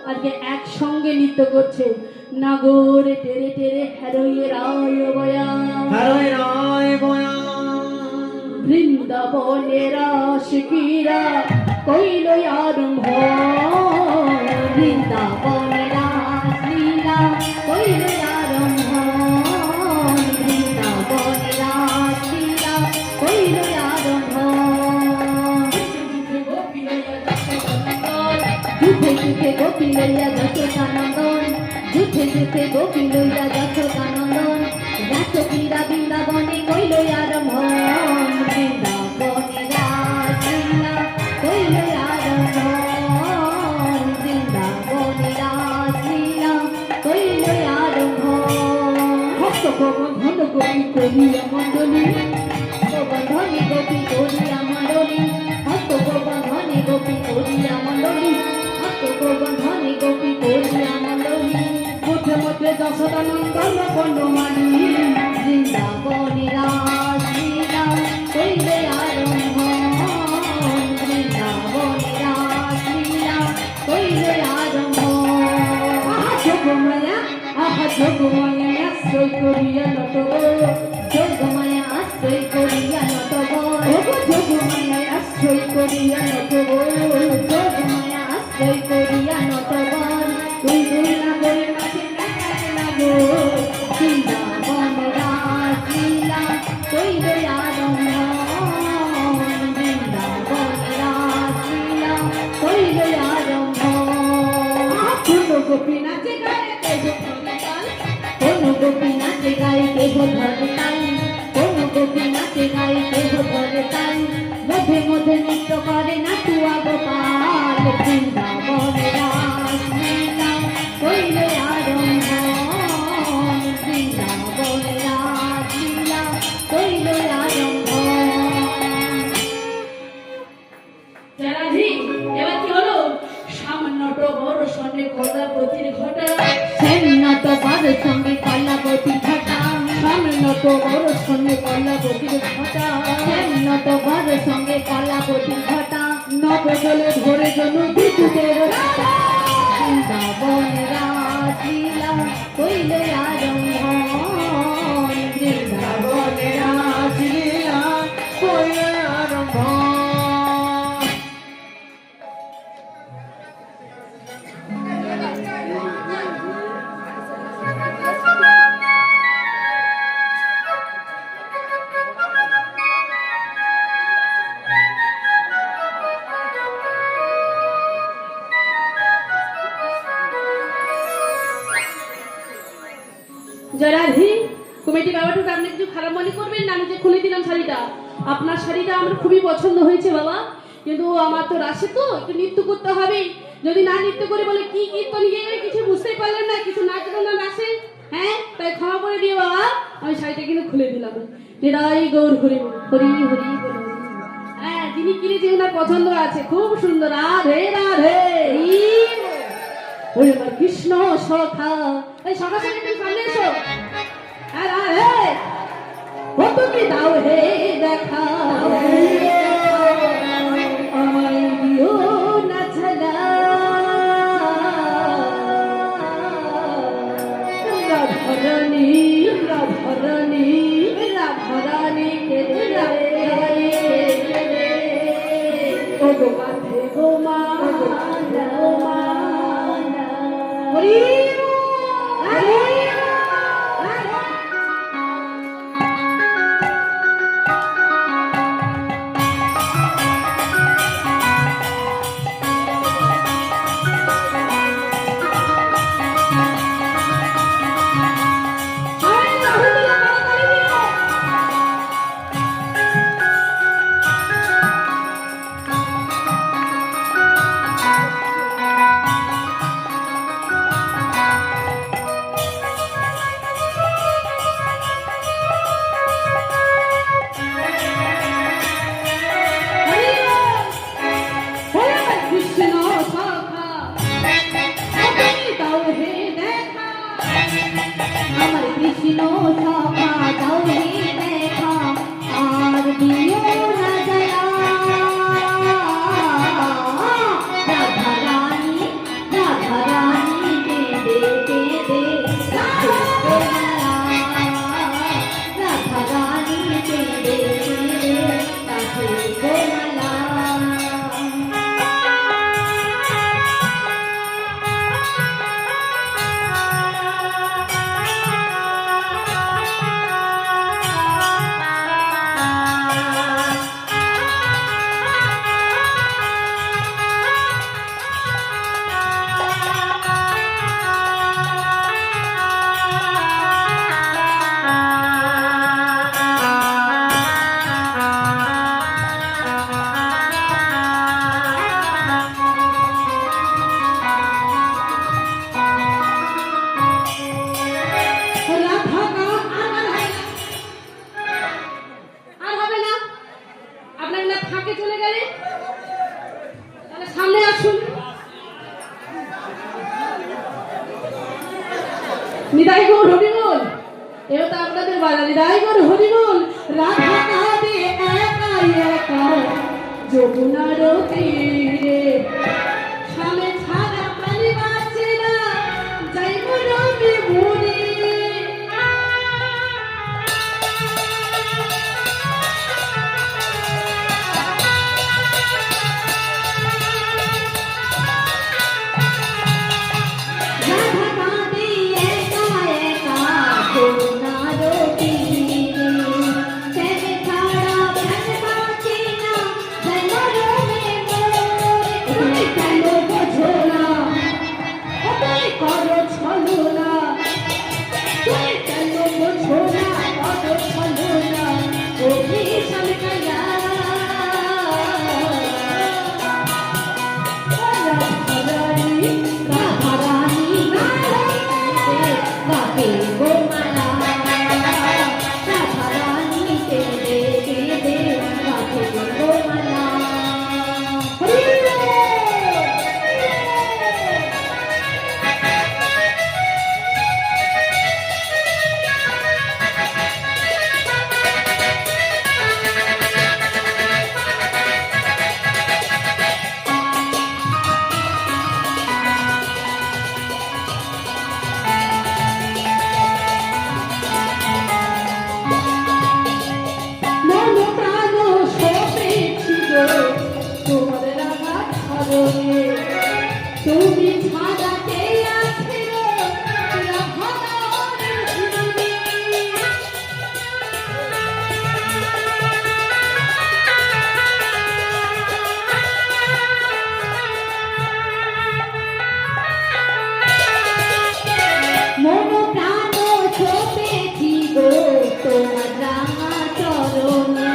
আজকে একসঙ্গে নৃত্য করছে নাগরে টেরে টেরে হেরোয়ে রায় বয়া হেরোয়ে রায় বয়া বৃন্দাবনের আশিকিরা কইল আরম্ভ বৃন্দাবনের লীলা কইল আরম্ভ বৃন্দাবনের লীলা কইল আরম্ভ যুদ্ধে যুদ্ধে গোপী লইয়া যশোদানন্দন যুদ্ধে যুদ্ধে গোপী লইয়া যশোদানন্দন রাসক্রীড়া বৃন্দাবনে কইল আরম্ভ বৃন্দাবনে রাসলীলা কইল আরম্ভ বৃন্দাবনে রাসলীলা কইল আরম্ভ হস্ত প্রবন্ধন গোপী করিয়া মণ্ডলী প্রবন্ধনে গোপী করিয়া মণ্ডলী হস্ত প্রবন্ধনে গোপী করিয়া মণ্ডলী হস্ত প্রবন্ধনে গোপী করিয়া মণ্ডলী মধ্যে মধ্যে যশোদানন্দন বনমালী বৃন্দাবনে রাসলীলা কইলে আরম্ভ বৃন্দাবনে রাসলীলা কইলে আরম্ভ যোগমায়া যোগমায়া আশ্রয় করিয়া নত যোগমায়া আশ্রয় করিয়া নত যোগমায়া আশ্রয় করিয়া নত যোগমায়া আশ্রয় করিয়া নত তুই তুই না করে নাচে নাচে লাগো বৃন্দাবনে রাসলীলা কইলে আরম্ভ বৃন্দাবনে রাসলীলা কইলে আরম্ভ কোন গোপী নাচে গায়ে কেহ ধরে তাল কোন গোপী নাচে গায়ে কেহ ধরে তাল কোন গোপী নাচে গায়ে কেহ ধরে তাল মধ্যে মধ্যে নৃত্য করে নাচুয়া গোপাল বৃন্দাবনে রাসলীলা কইলে আরম্ভ বৃন্দাবনে রাসলীলা কইলে আরম্ভ এবার কি হলো সামান্যত বড় সঙ্গে কলাবতীর ঘটা সামান্যত বড় সঙ্গে কলাবতীর ঘটা সামান্যত বড় সঙ্গে কলাবতীর ঘটা সামান্যত বড় সঙ্গে কলাবতীর ঘটা নবদলে ধরে জন্য বিদ্যুতের ঘটা বৃন্দাবনে রাসলীলা কইলে আরম্ভ বৃন্দাবনে রাসলীলা কইলে আরম্ভ জয়রাধি কমিটি বাবাটুকু আপনি কিছু খারাপ মনে করবেন না, আমি যে খুলে দিলাম শাড়িটা আপনার শাড়িটা আমার খুবই পছন্দ হয়েছে বাবা, কিন্তু আমার তো রাশে তো একটু নৃত্য করতে হবে, যদি না নৃত্য করে বলে কি কীর্তন গিয়ে কিছু বুঝতেই পারলেন না, কিছু নাচবো না রাশে, হ্যাঁ তাই ক্ষমা করে দিয়ে বাবা আমি শাড়িটা কিন্তু খুলে দিলাম। নিরাই গৌর হরি হরি হরি বলে হ্যাঁ যিনি কিনেছি ওনার পছন্দ আছে, খুব সুন্দর। রাধে রাধে ওই আমার কৃষ্ণ সখা, এই সখা সঙ্গে তুমি সামনে এসো। আর হে ও তুমি দাও হে দেখা আমায় দিও না ঝালা রাধারানী রাধারানী রাধারানী কে রে ও গো মাথে গো মা হরি রাধা নিতাই গৌর হরিবোল। এবার তো আপনাদের বাজা নিতাই গৌর হরিবোল। রাধা কাঁদে একা একা যমুনার তীরে, স্বামী ছাড়া প্রাণী বাঁচে না, যাইব রবি ভুরে। তুমি ছাড়া কে আছে মন প্রাণ ছোপেছি গো তোমার রাঙা চরণে,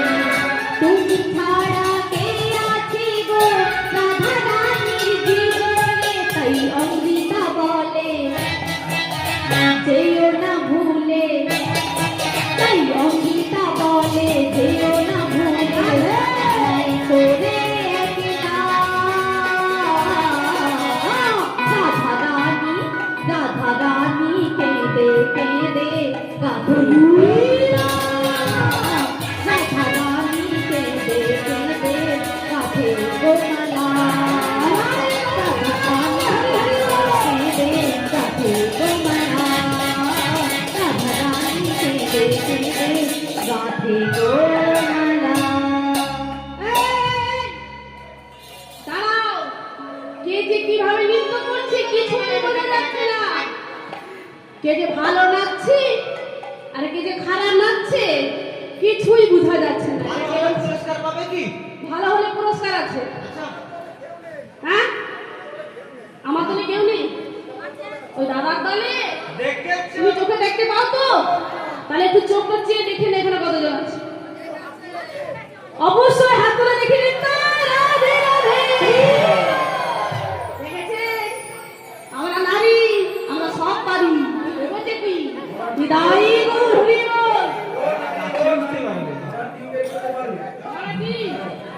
তুমি ছাড়া কে আছে গো রাধা রানীর জীবনে। তাই অমৃতা বলে যেও না ভুলে, তাই অমৃতা বলে যেও না ভুলে, করে রাধা রানী কেঁদে কেঁদে গাধুরা, রাধা রানী কেঁদে কেঁদে গাধে গোমালা, রাধা রানী কেঁদে গাধে গোমালা, রাধা রানী কেঁদে কেঁদে গাধে গোমালা। দাঁড়াও, কে যে কিভাবে নৃত্য করছে কিছুই বোঝা যাচ্ছে না। কে যে ভালো নাচছে আর কে যে খারাপ নাচছে কিছুই বোঝা যাচ্ছে না। পুরস্কার পাবে কি? ভালো হলে পুরস্কার আছে। হ্যাঁ, আমার দলে কেউ নেই? ওই দাদার দলে তুমি চোখে দেখতে পাও তো? তাহলে একটু চোখ চেয়ে দেখে নে এখানে কতজন আছে। অবশ্যই হাত তুলে দেখে নিন তো। রাধে রাধে। দেখেছেন, আমরা নারী, আমরা সব পারি। এবারে কি বিদায় গৌর হরিবোল।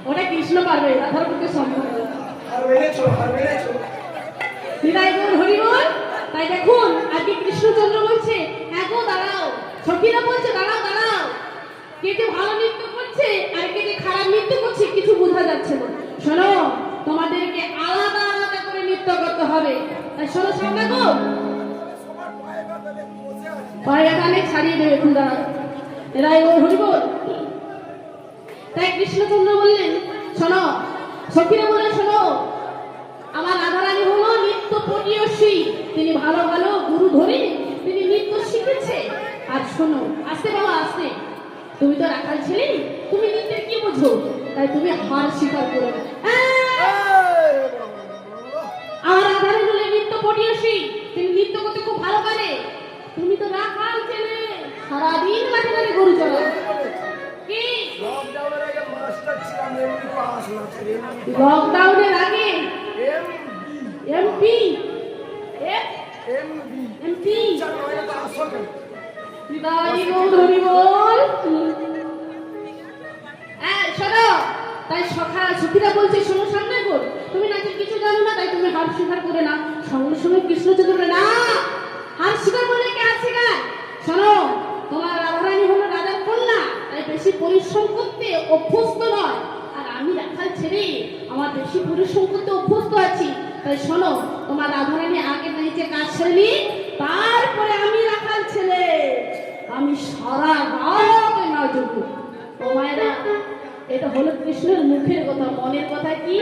ওটা কৃষ্ণ পারবে, রাধার পক্ষে সম্ভব নয়। বিদায় গৌর হরিবোল। তাই দেখুন আজকে কৃষ্ণচন্দ্র বলছে হ্যাঁ গো দাঁড়াও, সখীরা বলছে দাঁড়াও দাঁড়াও, কে যে ভালো নৃত্য করছে আর কে যে খারাপ নৃত্য করছে কিছু বোঝা যাচ্ছে না। শোনো, তোমাদেরকে আলাদা আলাদা করে নৃত্য করতে হবে। তাই শোনো সামনে গো, পায়ে গানে ছাড়িয়ে দেবে এখন দাঁড়াও। এরাই গৌর হরিবোল। তাই কৃষ্ণচন্দ্র বললেন শোনো, সখীরা বলে শোনো, আমার রাধারানী হলো নৃত্য পটীয়সী, তিনি ভালো ভালো গুরু ধরে তিনি নৃত্য শিখেছে। আর শোনো, আস্তে বাবা আস্তে, তুমি তো রাখাল ছেলে, তুমি নৃত্যের কি বোঝো? তাই তুমি হার স্বীকার করো না। আমার রাধারানী হলে নৃত্য পটীয়সী, তিনি নৃত্য করতে খুব ভালো পারে। তুমি তো রাখাল ছেলে, সারাদিন মাঠে মাঠে গরু চড়াও। কি লকডাউনের আগে এমপি এমপি বিদায় গৌর হরিবোল। শোনো, তাই সখীরা বলছে শোনো সামনে গো, তুমি নাকি কিছু জানো না, তাই তুমি হার স্বীকার করে না। সঙ্গে সঙ্গে কৃষ্ণচন্দ্র না, হার স্বীকার করলে কে শোনো, তোমার রাধারানী হলো রাজার কন্যা, তাই বেশি পরিশ্রম করতে অভ্যস্ত নয়। আর আমি রাখাল ছেড়ে আমার বেশি পরিশ্রম করতে অভ্যস্ত আছি। তাই শোনো, তোমার রাধারানী আগে নিচে কাজ ছেড়ে নি, তারপরে আমি রাখাল ছেলে, আমি সারা রাত নাচব। ও মায়েরা, এটা হলো কৃষ্ণের মুখের কথা, মনের কথা কি?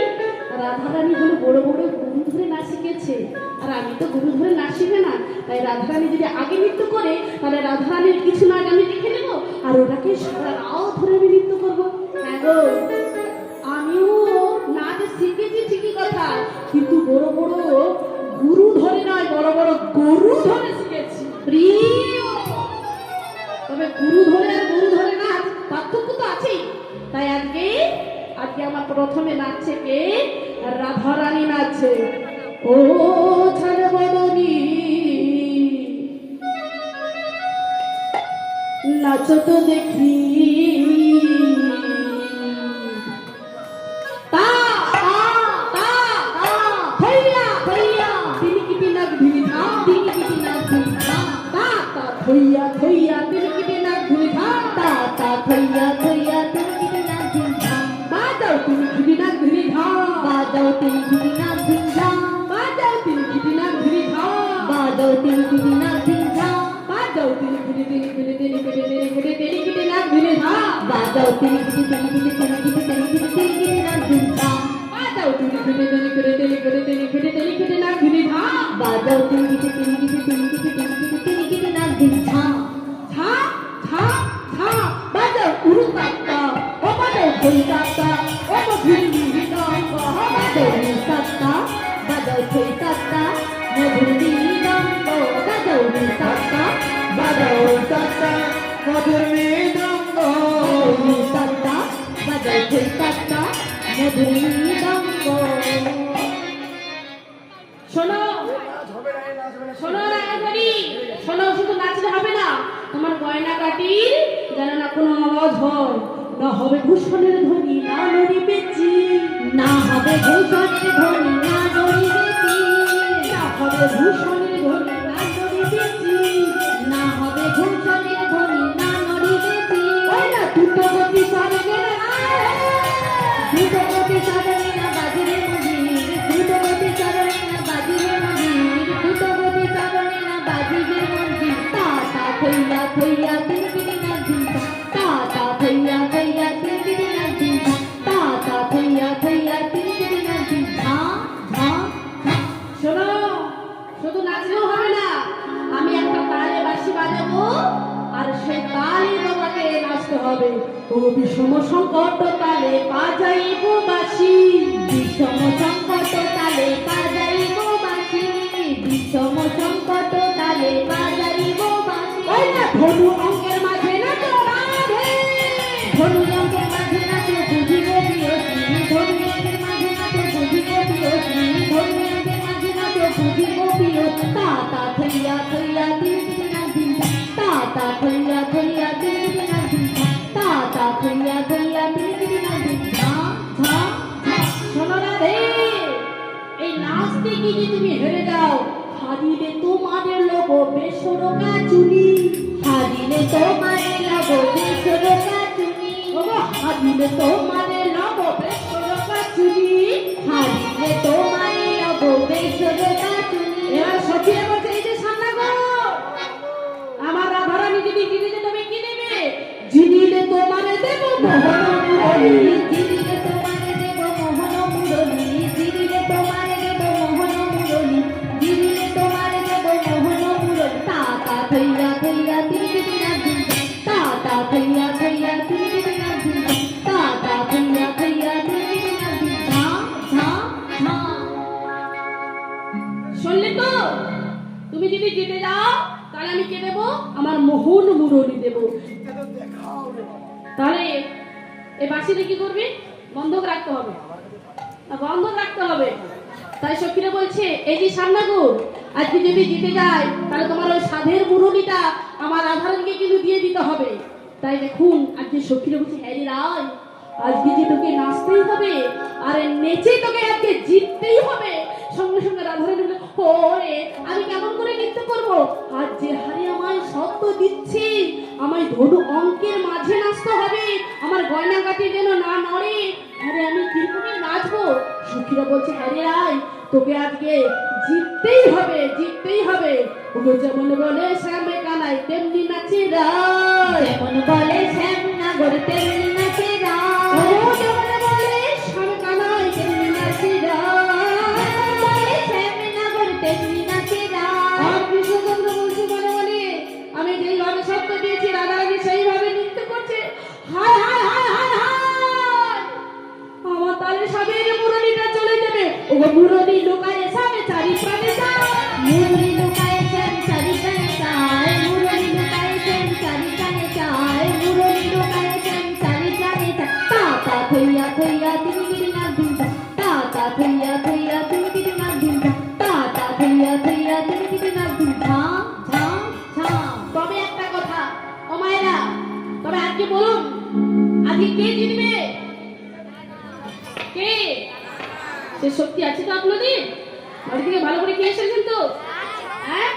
রাধারানী হলো বড় বড় গুরু ধরে নাচ শিখেছে, আর আমি তো গুরু ধরে নাচ শিখে না। তাই রাধারানী যদি আগে নৃত্য করে, তাহলে রাধারানীর কিছু নাচ আমি দেখে নেবো, আর ওটাকে সারা রাত ধরে আমি নৃত্য করবো। হ্যাঁ গো, আমিও নাচ শিখেছি ঠিকই কথা, কিন্তু বড় বড় গুরু ধরে নয়, বড় বড় গরু ধরে শিখেছি। প্রিয়, তবে গুরু ধরে আর গরু ধরে নাচ পার্থক্য তো আছেই। তাই আজকে আমার প্রথমে নাচছে কে? রাধারানী নাচছে। ও ছাড় বদনী নাচো তো দেখি, তা তা তা তা হইয়া হইয়া তিনি কিটি নাচ ধুলি ধা, তিনি কিটি নাচ ধুলি ধা, তা তা হইয়া হইয়া তিনি কিটি নাচ ধুলি ধা, তা তা হইয়া হইয়া তিনি কিটি নাচ ধুলি ধা, বাজাও তিনি কিটি নাচ ধুলি ধা, বাজাও তিনি কিটি নাচ ধুলি ধা, বাজাও তিনি কিটি নাচ ধুলি ধা, বাজাও তিনি কিটি নাচ ধুলি ধা, বাজাও তিনি কিটি তিনি কিটি তিনি কিটি তিনি কিটি তিনি কিটি নাচ ধুলি ধা, বাজাও তিনি কিটি তিনি কিটি তিনি কিটি তিনি কিটি তিনি কিটি নাচ ধুলি ধা, বাজাও তিনি কিটি তিনি কিটি তিনি কিটি তিনি কিটি তিনি কিটি নাচ ধুলি ধা, বাজাও তিনি কিটি তিনি কিটি তিনি কিটি তিনি কিটি তিনি কিটি নাচ ধুলি ধা, ধা ধা ধা বাজাও উরু তাত্তা, ও বাজাও খই তাত্তা, ও মধুর মৃদঙ্গ, বাজাও উরু তাত্তা, বাজাও খই তাত্তা, মধুর মৃদঙ্গ, বাজাও উরু তাত্তা, বাজাও তাত্তা, মধুর মৃদঙ্গ, উরু তাত্তা, বাজাও খই তাত্তা, মধুর মৃদঙ্গ। শোনো শোনো রাধারানী, শোনো, শুধু নাচলে হবে না, তোমার গয়না কাটির যেন না কোনো আওয়াজ হয়, না হবে ভূষণের ধ্বনি, না নড়িবে চিল, না হবে ভূষণের ধ্বনি, না নড়িবে চিল, না হবে ভূষণের ধ্বনি, না নড়িবে চিল, না হবে ভূষণের ধ্বনি, না নড়িবে চিল। ওই না দুটো গতি সারবে না, দুটো গতি সারবে না বাজিরে মজির, দুটো গতি সারবে না বাজিরে মজির, দুটো গতি সারবে না বাজিরে মজির, তা তা থইয়া থইয়া তিন তিন না ঝিমা, তা তা থইয়া থইয়া তিন তিন না ঝিমা, তা তা থইয়া থইয়া তিন তিন না ঝিমা, ঝা ঝা। শোনো, শুধু নাচলেও হবে না, আমি একটা তালে বাঁশি বাজাবো, আর সেই তালে তোমাকে নাচতে হবে। ও বিষম সংকট তালে বাজাইব বাঁশি, বিষম সংকট তালে বাজাইব বাঁশি, বিষম সংকট তালে বাজাইব বাঁশি। ওই না ধনু অঙ্কের মাঝে না তো রাধে, ধনু অঙ্কের মাঝে না তো বুঝিব প্রিয়সী, ধনু অঙ্কের মাঝে না তো বুঝিব প্রিয়সী, ধনু অঙ্কের মাঝে না তো বুঝিব প্রিয়সী, তা তা থইয়া থইয়া তিন তিন না ঝিমা, তা তা থইয়া থইয়া তিন তিন না ঝিমা, তা তা থইয়া থইয়া তিন তিন না ঝিমা, ঝা ঝা। শোনো রাধে, এই নাচতে গিয়ে যদি তুমি হেরে যাও, হারিলে তোমাদের লোক বেসরকা চুনি, হারিলে তোমাদের লোক বেসরকা চুনি, হারিলে তোমাদের লোক বেসরকা চুনি, হারিলে তোমাদের লোক বেসরকা চুনি। এবার সখিয়া বলছে, এই যে সামনা করো, আমার রাধারানী যদি জিনিস তুমি কি নেবে? জিনিলে তোমারে দেব মোহন মুরলী, জিনিলে তোমারে দেব মোহন মুরলী, জিনিলে তোমারে দেব মোহন মুরলী, জিনিলে তোমারে দেব মোহন মুরলী, তা তা থইয়া থইয়া তিন তিন না ঝিমা, তা তা থইয়া থইয়া তিন তিন না ঝিমা, তা তা থইয়া থইয়া তিন তিন না ঝিমা, ঝা ঝা। শুনলে তো? তুমি যদি জিতে যাও, তাহলে আমি কে দেবো? আমার মোহন মুরলী দেবো। তাহলে এই বাঁশিটা কি করবি? বন্ধক রাখতে হবে, বন্ধক রাখতে হবে। তাই সখীরা বলছে, এই যে সামনাগুর, আজকে যদি জিতে যায়, তাহলে তোমার ওই সাধের মুরলীটা আমার রাধারানীকে কিন্তু দিয়ে দিতে হবে। তাই দেখুন, আজকে সখীরা বলছে, হ্যাঁ রে রায়, আজকে যে তোকে নাচতেই হবে, আর নেচে তোকে আজকে জিততেই হবে। সঙ্গে সঙ্গে রাধারানী বলে, ওরে আমি কেমন করে নৃত্য করবো? আজ যে হারে আমায় শব্দ দিচ্ছে দোলাটি যেন না নড়ে। আরে আমি কি করে নাচবো? সখীরা বলছে হ্যাঁ রে আয়, তোকে আজকে জিততেই হবে, জিততেই হবে। ওগো যেমন বলে শ্যামে কানাই তেমনি নাচে রায়, যেমন বলে শ্যামনগর তেমনি নাচে রায়। ও যেমন বলে শ্যামে কানাই তেমনি নাচে রায়, বলে শ্যামনগর তেমনি নাচে রায়। আর কৃষ্ণচন্দ্র বলছে মনে মনে আমি যেইভাবে শব্দ দিয়েছি রাধারানী সেইভাবে নৃত্য করছে। হায় হায় হায় হায় হায়, আমার তালে সাবের মুরলিটা চলে যাবে। ওগো মুরলি লুকায়ে সাবে চারি প্রাণে যায়, মুরলি লুকায়ে শ্যাম চারি কানে চায়, মুরলি লুকায়ে শ্যাম চারি কানে চায়, মুরলি লুকায়ে শ্যাম চারি কানে চায়। তা তা থইয়া থইয়া তিনি গিরিনা দিনটা, তা তা থইয়া থইয়া তিনি গিরিনা দিনটা, তা তা থইয়া থইয়া তিনি গিরিনা দিন। ঝাম ঝাম ঝাম। তবে একটা কথা ও মায়েরা, তবে আজকে বলুন আজকে কে জিতবে? কে? সে শক্তি আছে তো আপনাদের? বাড়ি থেকে ভালো করে খেয়ে এসেছেন তো? হ্যাঁ,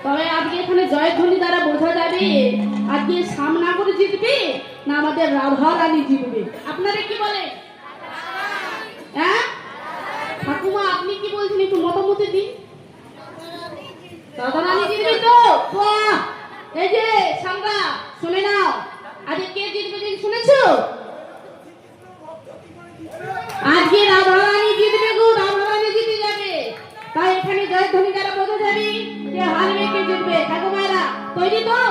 তবে আজকে এখানে জয়ধ্বনি দ্বারা বোঝা যাবে আজকে সামনা করে জিতবে না আমাদের রাধা রানী জিতবে। আপনারা কি বলে? হ্যাঁ ঠাকুমা আপনি কি বলছেন একটু মতামত দিন। রাধা রানী জিতবে তো? বাহ! এই যে সামরা শুনে নাও, আজকে কে জিতবে যে শুনেছো? আজকে রাধা রানী জিতবে গো, রাধা রানী জিতে যাবে। তাই এখানে জয়ধ্বনি দ্বারা বোঝা যাবে কে হারবে কে জিতবে। ঠাকুমারা তৈরি তো?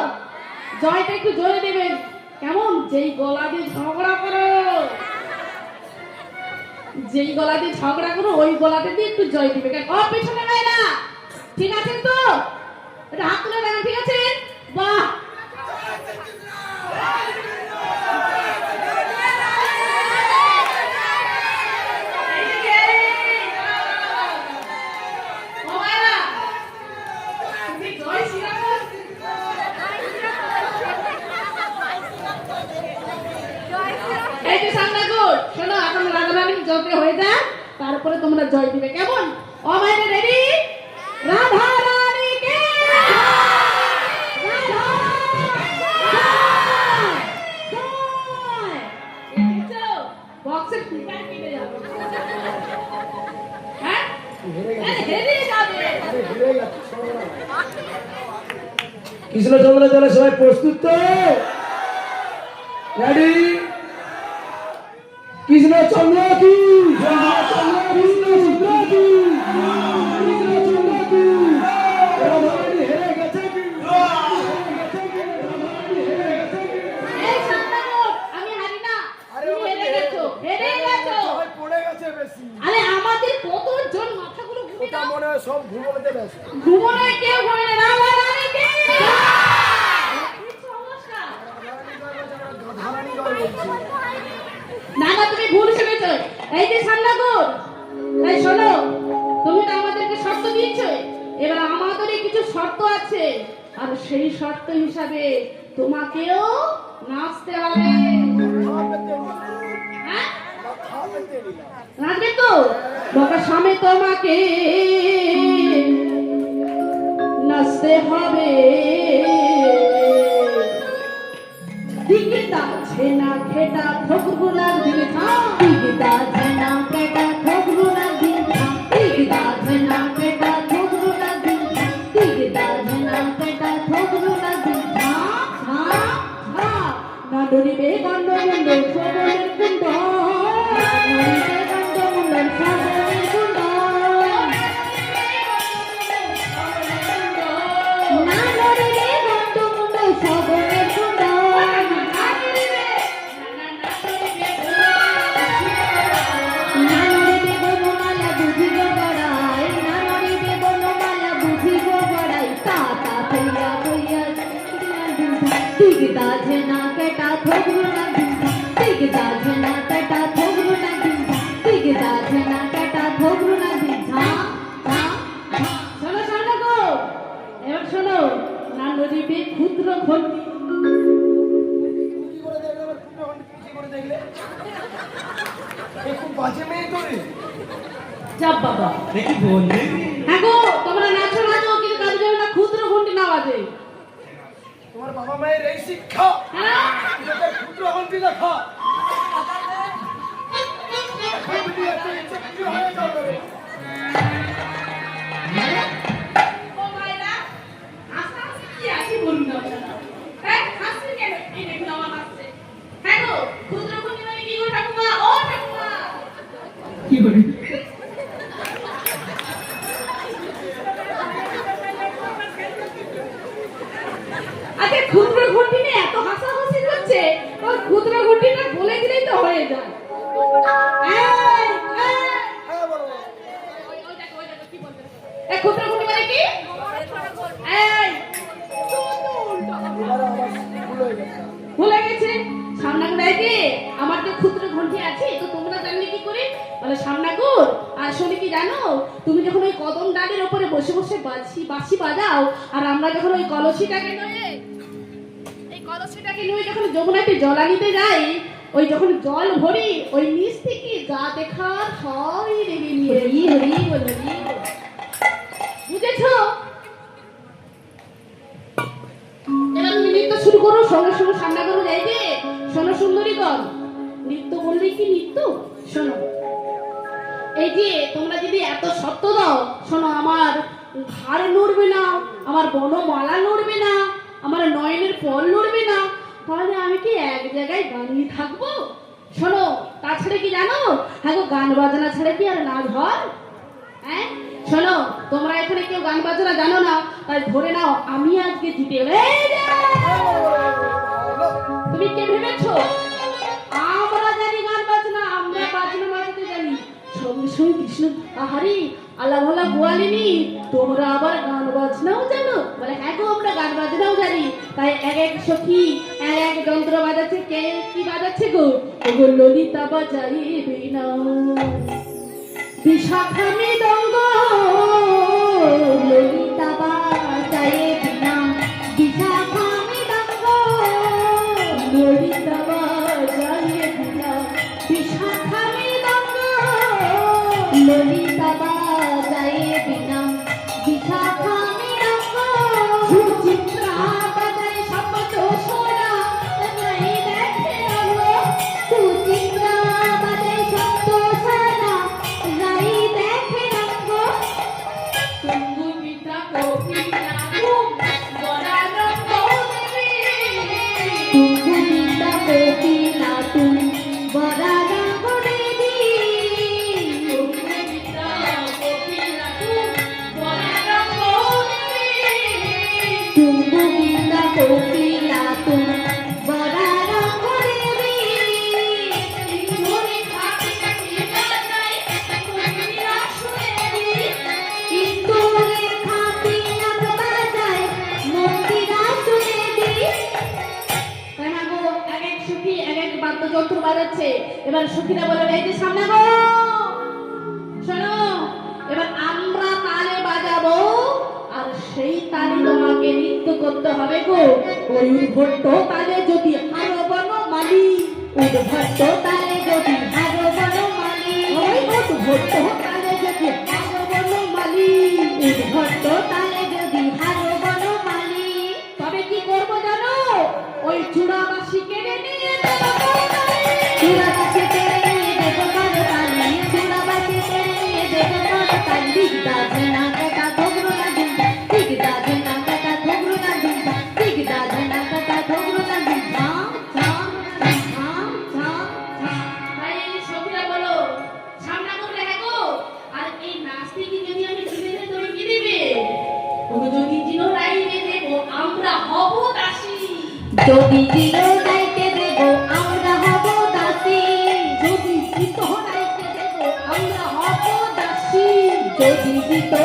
জয়টা একটু জোরে দেবেন কেমন? যেই গলা দিয়ে ঝগড়া করো, যেই গলা দিয়ে ঝগড়া করো ওই গলাতে দিয়ে একটু জয় দিবে। কেন ও পেছনে নাই না, ঠিক আছেন তো? এটা হাত তুলে দেন, ঠিক আছে? বাহ! ও মায়েরা, তুমি জয় শ্রীরাম। এই যে সামনাগুর শোনো, এখন রাধা রানীর জয় হয়ে যায়, তারপরে তোমরা জয় দিবে কেমন? ও মায়েরা রেডি? রাধা রানীকে বক্সের ফিগার কেটে যাবে। হ্যাঁ হেরে যাবে। কৃষ্ণচন্দ্র চলে সবাই প্রস্তুত তো? রেডি? কৃষ্ণচন্দ্র কি? কৃষ্ণচন্দ্র কি? কৃষ্ণচন্দ্র কি? রাধারানী হেরে গেছে কি? এই সামনাগুর আমি হারি না, তুমি হেরে গেছো, হেরে গেছো। পড়ে গেছে বেশি। আরে আমাদের কতজন মাথাগুলো ঘুরে ওটা মনে হয় সব ঘুমোতে ব্যস্ত। ঘুমোনোয় কেউ ঘুরে না। রাধা রানীকে কি সমস্যা? রাধারানী দল বলছে। না না তুমি ভুল শুনেছো। এই যে সান্নাগুর, এই শোনো, তুমি তো আমাদেরকে শর্ত দিয়েছো, এবার আমাদের কিছু শর্ত আছে, আর সেই শর্ত হিসাবে তোমাকেও নাচতে হবে। হ্যাঁ নাচবে তো? বাবার সামনে তোমাকে নাচতে হবে। দিগিতা ছেনা খেটা ঠকুরগুলার দিকে থাম, দিগিতা ঝেনা কেটা থগরুনা দিনটা, দিগিতা ঝেনা কেটা থগরুনা দিনটা, দিগিতা ঝেনা কেটা থগরুনা দিনটা। ঝা ঝা না ডরিবে গন্ডমুন্ড সবলের কুণ্ড, নড়িবে গন্ডমুন্ডন সাগরের কুণ্ড, না নড়িবে গন্ডমুন্ড সাগরের কুণ্ড। না নড়িবে বনমালা বুঝিব বড়াই, না নড়িবে বনমালা বুঝিব বড়াই। তা তা থইয়া থইয়া দিগিতা ঝেনা কেটা থগরুনা দিনটা, দিগিতা ঝেনা কেটা থগরুনা দিনটা, দিগিতা ঝেনা কেটা থগরুনা দিনটা। শোনো শোনো গো, এবার শোনো, না নদীতে ক্ষুদ্র ঘন্টি। খুব বাজে মেয়ে তো রে। যাব বাবা। দেখি বললি হ্যাঁ গো, তোমরা নাচো নাচো, কিন্তু কাজে যাবে না ক্ষুদ্র ঘন্টি না বাজে। তোমার বাবা মায়ের এই শিক্ষা, হ্যাঁ ক্ষুদ্র ঘন্টি দেখা। কি আছে ইচ্ছে কি হয়ে যাবে ও মায়েরা আস্তে আস্তে কি আছে বলুন না আপনারা হ্যাঁ হাসছে কেন এই দেখুন আমার হাসছে হ্যাঁ গো ক্ষুদ্র ক্ষুদ্র মানে কি গো ঠাকুমা ও ঠাকুমা কি বলি আচ্ছা ক্ষুদ্র ঘটিনে এত হাসাহাসি হচ্ছে ওই ক্ষুদ্র ঘটিটা বলে দিলেই তো হয়ে যায় এই, এই, হ্যাঁ বলো ওই দেখো, কি বলতে হবে? এই ক্ষুদ্র ঘটি মানে কি এই এবারে আমার ভুল হয়ে গেছে ভুলে গেছে সামনাকুর কি আমার যে ক্ষুদ্র ঘন্টি আছে তো তোমরা জানলে কি করে বলে সামনাকুর আসলে কি জানো তুমি যখন ওই কদম ডালের উপরে বসে বসে বাঁশি বাজাও আর আমরা যখন ওই কলসিটাকে নিয়ে যখন যমুনাতে জল আনিতে যাই ওই যখন জল ভরি ওই নিচ থেকে যা দেখার সবই রেগে নিয়ে হরি বলি বুঝেছো এবার তুমি নৃত্য শুরু করো সঙ্গে সঙ্গে সামনে করো যাই যে শোনো সুন্দরী গণ নৃত্য বললে কি নৃত্য শোনো এই যে তোমরা যদি এত সত্য দাও শোনো আমার ঘাড় নড়বে না আমার বনমালা নড়বে না আমার নয়নের ফল নড়বে না তাহলে আমি কি এক জায়গায় দাঁড়িয়ে থাকবো শোনো তাছাড়া কি জানো হ্যাঁ গো গান বাজনা ছাড়া কি আর নাচ হয় হ্যাঁ শোনো তোমরা এখানে কেউ গান বাজনা জানো না তাই ধরে নাও আমি আজকে জিতে এই যে! তুমি কে ভেবেছো আমরা জানি গান বাজনা আমরা বাজনা বাজাতে জানি সঙ্গে সঙ্গে কৃষ্ণ আহারি আল্লাহ ভাল্লাহ গোয়ালিনি তোমরা আবার গান বাজনাও জানো বলে হ্যাঁ গো আমরা গান বাজনাও জানি তাই এক এক সখী এক এক যন্ত্র বাজাচ্ছে কে কি বাজাচ্ছে গো ওগো ললিতা বাজাইবে না বিশাখা মৃদঙ্গ ললিতা বাজায়ে বিনা বিশাখা মৃদঙ্গ ললিতা বাজাইবে না বিশাখা মৃদঙ্গ ললিতা বাজায়ে বিনা বিশাখা মৃদঙ্গ সুচিত্রা বাজায় শব্দ সোনা নাই দেখে রঙ সুচিত্রা বাজায়ে শব্দ সারা নাই দেখে রঙ তুঙ্গু পিতা কপিলা ঘুম বড়ানো কৌদেবী কুকুরিতা কোকিলা তুম বড়া রঙ দেবী তুঙ্গু পিতা কপিলা ঘুম বড়ানো কৌদেবী কুকুরিতা কোকিলা তুম বড়া রঙ দেবী ধরে খাতে খাতে বাজায় কপিলা শুনেবি ইন্দুরে খাতি নাক বাজায় মন্দিরা শুনে দি তাই না গো এক এক সখী এক এক বাদ্যযন্ত্র বাজাচ্ছে এবার সখীরা বলে এই যে সামনে গো শোনো এবার আমরা তালে বাজাবো আর সেই তালে তোমাকে নৃত্য করতে হবে গো ওই উদ্ভট্ট তালে যদি আরো বনমালী উদ্ভট্ট তালে যদি আরো বনমালী ওই উদ্ভট্ট তালে যদি আরো বনমালী উদ্ভট্ট তালে যদি আরো বনমালী তবে কি করবো জানো ওই চূড়াবাসী কেড়ে নিয়ে দেবো করতালি। চূড়াবাসী তেরে নিয়ে দেখো করতালি চূড়াবাসী তেরে নিয়ে দেখো করতালি দিগদা ঝেনা কাটা ধোগরো না ঝুমটা দিগদা ঝেনা কাটা ধোগরো না ঝুমটা দিগদা ঝেনা কাটা ধোগরো না ঝুমটা ঝাম ঝাম ঝাম ঝাম ভাই এই যে সখীরা বলো সামনা করলে হ্যাঁ গো আর এই নাচতে কি যদি আমি ছেড়ে দিই তুমি কি দিবে ও যদি জিনো রাইতে দেবো আমরা হব দাসী যদি জিরো রাইতে দেব আমরা হব দাসী যদি জিতো রাইতে দেবো আমরা হব দাসী যদি জিতো